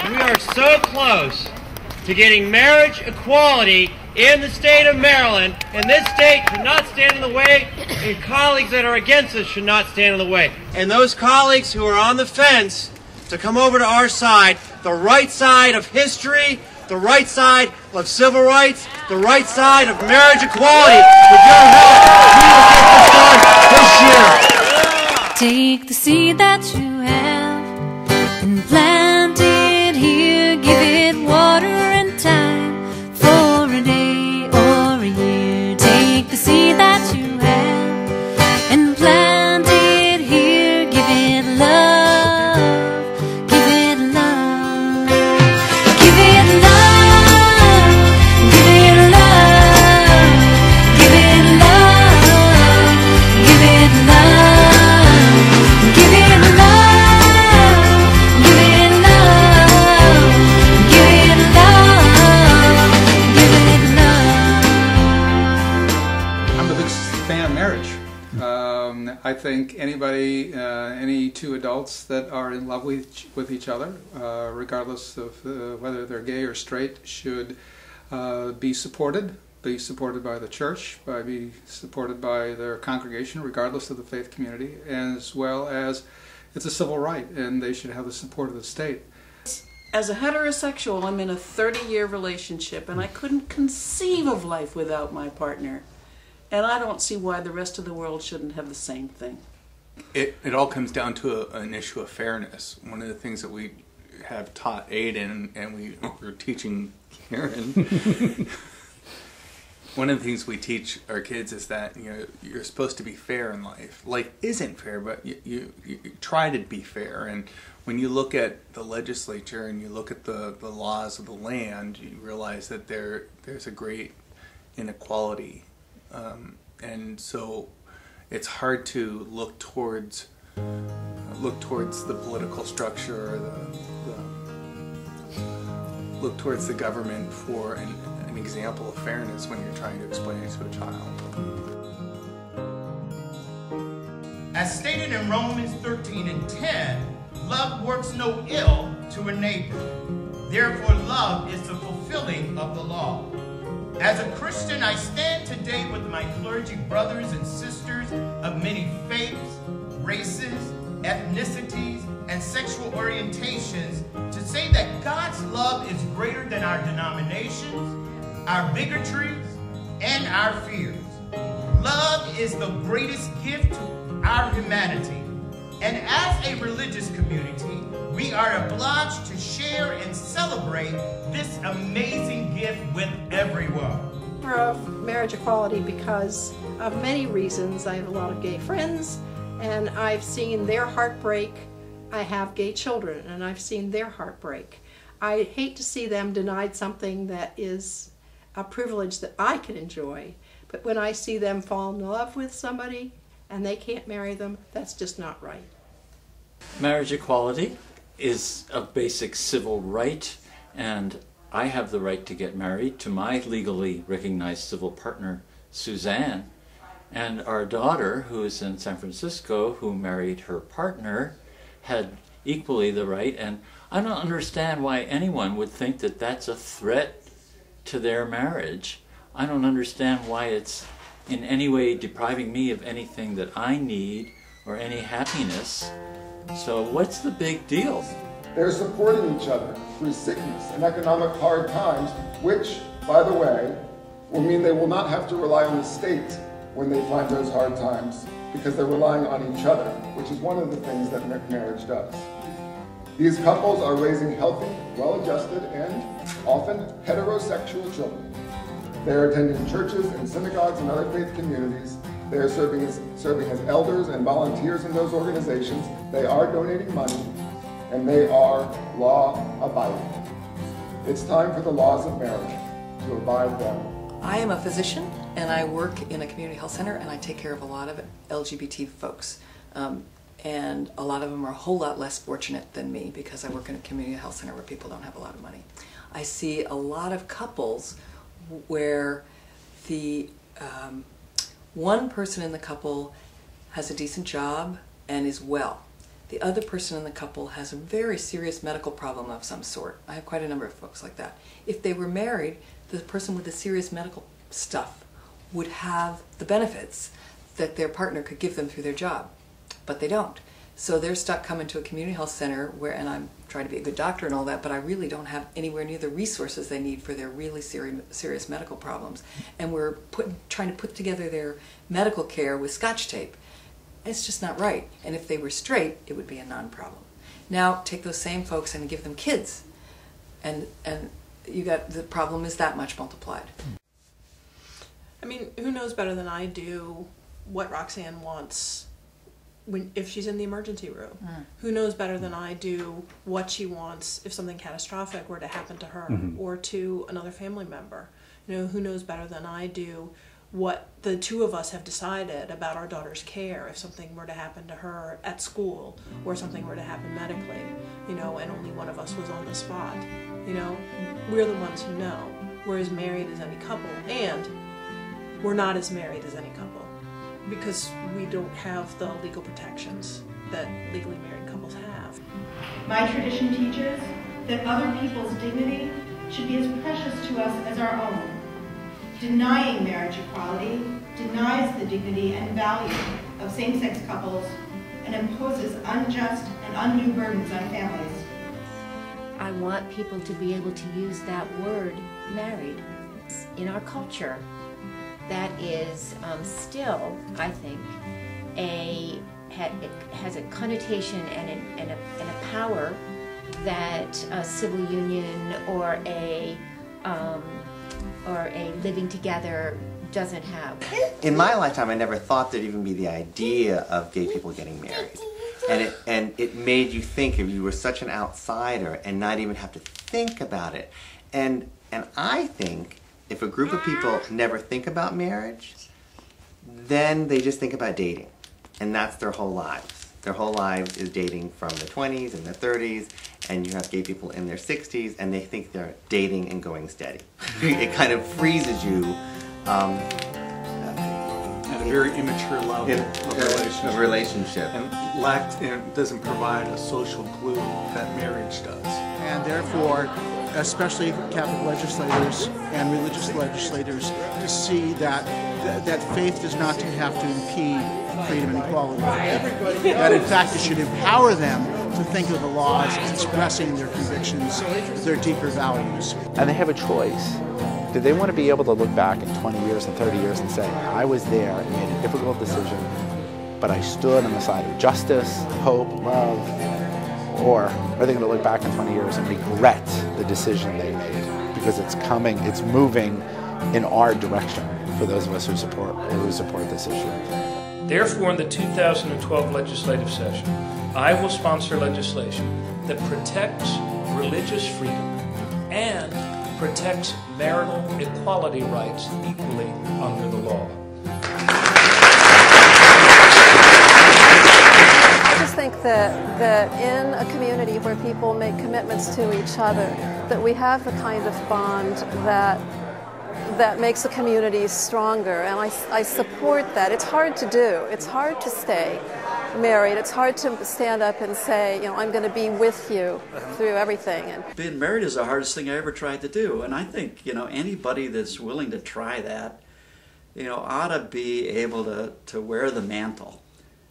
we are so close to getting marriage equality in the state of Maryland, and this state should not stand in the way, and colleagues that are against us should not stand in the way. And those colleagues who are on the fence to come over to our side, the right side of history, the right side of civil rights, the right side of marriage equality. With your help, we will get this done this year. Take the seed that you have and plant it here. Give it water and time for a day or a year. Take the seed that you have and plant it here. Give it love. Give it love. Give it love. Give it love. Give it love. Give it love. Give it love. Give it love. Give it love. Give it love. I'm a big fan of marriage. I think any two adults that are in love with each other, regardless of whether they're gay or straight, should be supported by the church, be supported by their congregation, regardless of the faith community, as well as it's a civil right, and they should have the support of the state. As a heterosexual, I'm in a 30-year relationship, and I couldn't conceive of life without my partner. And I don't see why the rest of the world shouldn't have the same thing. It all comes down to an issue of fairness. One of the things that we have taught Aiden, and we're teaching Karen, one of the things we teach our kids is that you're supposed to be fair in life. Life isn't fair, but you try to be fair. And when you look at the legislature and you look at the laws of the land, you realize that there's a great inequality. And so it's hard to look towards the political structure, or look towards the government for an example of fairness when you're trying to explain it to a child. As stated in Romans 13:10, love works no ill to a neighbor. Therefore, love is the fulfilling of the law. As a Christian, I stand today with my clergy brothers and sisters of many faiths, races, ethnicities, and sexual orientations to say that God's love is greater than our denominations, our bigotries, and our fears. Love is the greatest gift to our humanity. And as a religious community, we are obliged to share and celebrate this amazing gift with everyone. Of marriage equality because of many reasons. I have a lot of gay friends, and I've seen their heartbreak. I have gay children, and I've seen their heartbreak. I hate to see them denied something that is a privilege that I can enjoy, but when I see them fall in love with somebody and they can't marry them, that's just not right. Marriage equality is a basic civil right, and I have the right to get married to my legally recognized civil partner, Suzanne. And our daughter, who is in San Francisco, who married her partner, had equally the right. And I don't understand why anyone would think that that's a threat to their marriage. I don't understand why it's in any way depriving me of anything that I need or any happiness. So what's the big deal? They're supporting each other through sickness and economic hard times, which, by the way, will mean they will not have to rely on the state when they find those hard times, because they're relying on each other, which is one of the things that marriage does. These couples are raising healthy, well-adjusted, and often heterosexual children. They are attending churches and synagogues and other faith communities. They are serving as elders and volunteers in those organizations. They are donating money, and they are law-abiding. It's time for the laws of marriage to abide them. I am a physician, and I work in a community health center, and I take care of a lot of LGBT folks. And a lot of them are a whole lot less fortunate than me because I work in a community health center where people don't have a lot of money. I see a lot of couples where the one person in the couple has a decent job and is well. the other person in the couple has a very serious medical problem of some sort. I have quite a number of folks like that. If they were married, the person with the serious medical stuff would have the benefits that their partner could give them through their job, but they don't. So they're stuck coming to a community health center where, and I'm trying to be a good doctor and all that, but I really don't have anywhere near the resources they need for their really serious medical problems. And we're trying to put together their medical care with Scotch tape. It's just not right. And if they were straight, it would be a non-problem. Now take those same folks and give them kids, and you got, the problem is that much multiplied. I mean, who knows better than I do what Roxanne wants if she's in the emergency room? Who knows better than I do what she wants if something catastrophic were to happen to her or to another family member? You know, who knows better than I do what the two of us have decided about our daughter's care if something were to happen to her at school or something were to happen medically, you know, and only one of us was on the spot. You know, we're the ones who know. We're as married as any couple, and we're not as married as any couple, because we don't have the legal protections that legally married couples have. My tradition teaches that other people's dignity should be as precious to us as our own. Denying marriage equality denies the dignity and value of same-sex couples and imposes unjust and undue burdens on families. I want people to be able to use that word, married, in our culture. That is still, I think, it has a connotation and a power that a civil union or a living together doesn't have. In my lifetime, I never thought there'd even be the idea of gay people getting married. And it made you think if you were such an outsider and not even have to think about it. And I think if a group of people never think about marriage, then they just think about dating. And that's their whole lives. Their whole lives is dating from the 20s and the 30s, and you have gay people in their 60s, and they think they're dating and going steady. It kind of freezes you at a very immature level of relationship. And doesn't provide a social glue that marriage does. And therefore, especially Catholic legislators and religious legislators, to see that faith does not have to impede freedom and equality. That in fact it should empower them to think of the laws as expressing their convictions, their deeper values. And they have a choice. Do they want to be able to look back in 20 years and 30 years and say, I was there and made a difficult decision, but I stood on the side of justice, hope, love? Or are they going to look back in 20 years and regret the decision they made because it's moving in our direction for those of us who support this issue? Therefore, in the 2012 legislative session, I will sponsor legislation that protects religious freedom and protects marital equality rights equally under the law. I just think that in a community where people make commitments to each other, that we have a kind of bond that makes the community stronger, and I support that. It's hard to do. It's hard to stay married. It's hard to stand up and say, you know, I'm going to be with you through everything. And being married is the hardest thing I ever tried to do, and I think, you know, anybody that's willing to try that, you know, ought to be able to wear the mantle.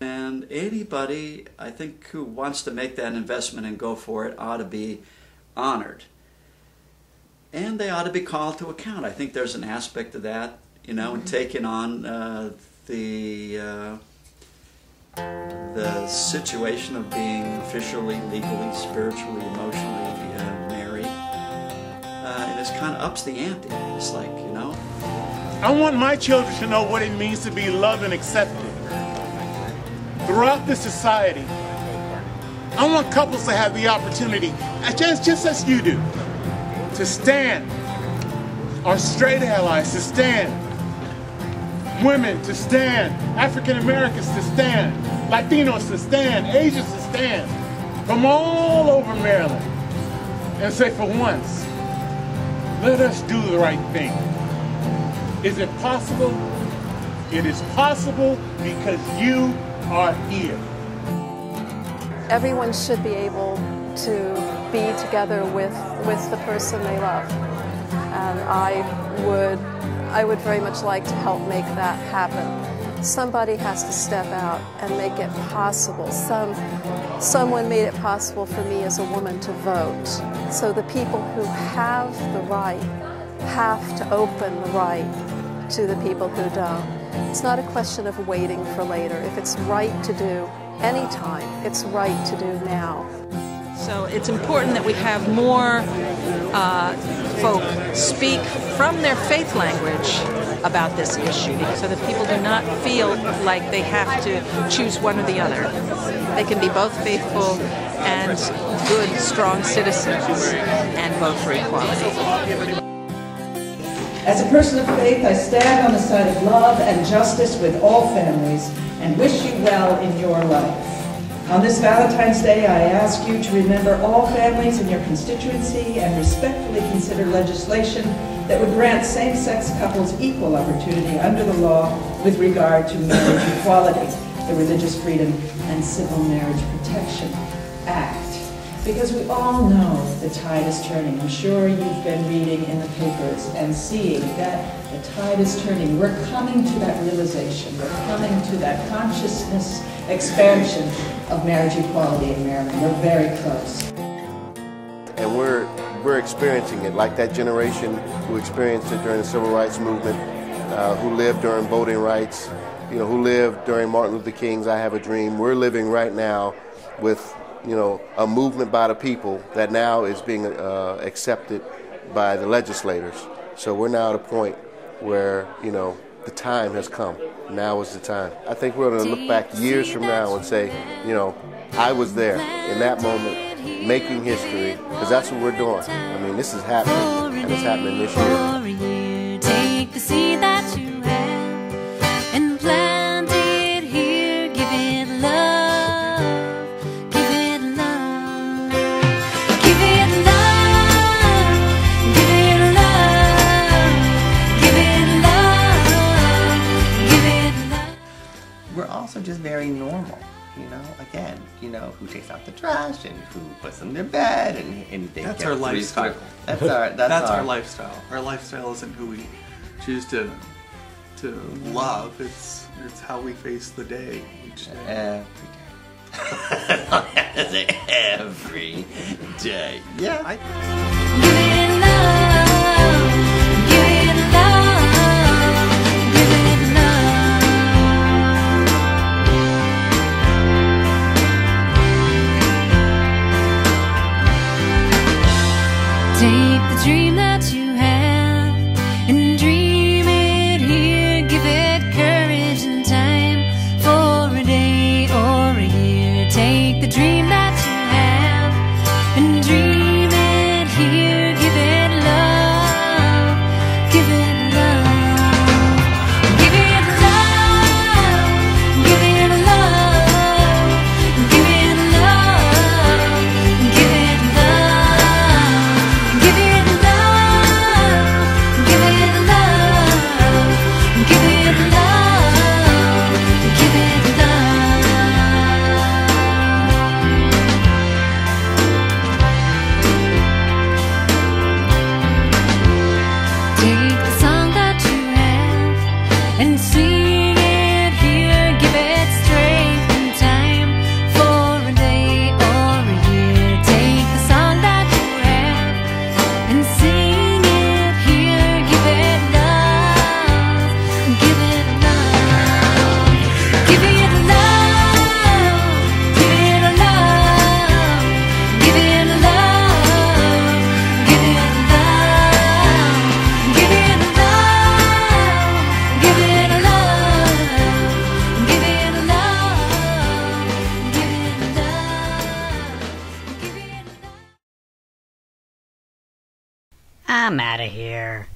And anybody, I think, who wants to make that investment and go for it ought to be honored. And they ought to be called to account. I think there's an aspect of that, you know, in taking on the situation of being officially, legally, spiritually, emotionally married. And it kind of ups the ante. It's like, you know. I want my children to know what it means to be loved and accepted throughout this society. I want couples to have the opportunity, just as you do, to stand, our straight allies to stand, women to stand, African Americans to stand, Latinos to stand, Asians to stand, from all over Maryland, and say for once, let us do the right thing. Is it possible? It is possible because you are here. everyone should be able to be together with the person they love. And I would very much like to help make that happen. Somebody has to step out and make it possible. Someone made it possible for me as a woman to vote. So the people who have the right have to open the right to the people who don't. It's not a question of waiting for later. If it's right to do anytime, it's right to do now. So it's important that we have more folk speak from their faith language about this issue, so that people do not feel like they have to choose one or the other. They can be both faithful and good, strong citizens and vote for equality. As a person of faith, I stand on the side of love and justice with all families and wish you well in your life. On this Valentine's Day, I ask you to remember all families in your constituency and respectfully consider legislation that would grant same-sex couples equal opportunity under the law with regard to marriage equality, the Religious Freedom and Civil Marriage Protection Act. Because we all know the tide is turning. I'm sure you've been reading in the papers and seeing that the tide is turning. We're coming to that realization. We're coming to that consciousness expansion of marriage equality in Maryland. We're very close. And we're experiencing it, like that generation who experienced it during the Civil Rights Movement, who lived during voting rights, who lived during Martin Luther King's I Have a Dream. We're living right now with, a movement by the people that now is being accepted by the legislators. So we're now at a point where, the time has come. Now is the time. I think we're going to look back years from now and say, I was there in that moment making history, because that's what we're doing. I mean, this is happening, and it's happening this year. Take the seed that you have and plant it here. Give it love. Give it love. Give it love. Give it love. Give it love. Give it love. We're also just very normal. Again, who takes out the trash and who puts them in their bed and they that's get our lifestyle. That's our lifestyle. Our lifestyle isn't who we choose to love. It's how we face the day each day. Every day. Yeah. Take the dream that you have and dream it here. Give it courage and time for a day or a year. Take the dream that you have and dream it here. Give it love. Give it love. Give it love. Give it love. Give it love. Give it love. Give it love, give it love, give it love, give it love. Take the song that you have and sing it here. Give it strength and time for a day or a year. Take the song that you have and sing it here. Give it love. Give it love. Give it love. Give it love. Give it love. Give it love. Give it love. Give it love. Give it love. Give it love. I'm out of here.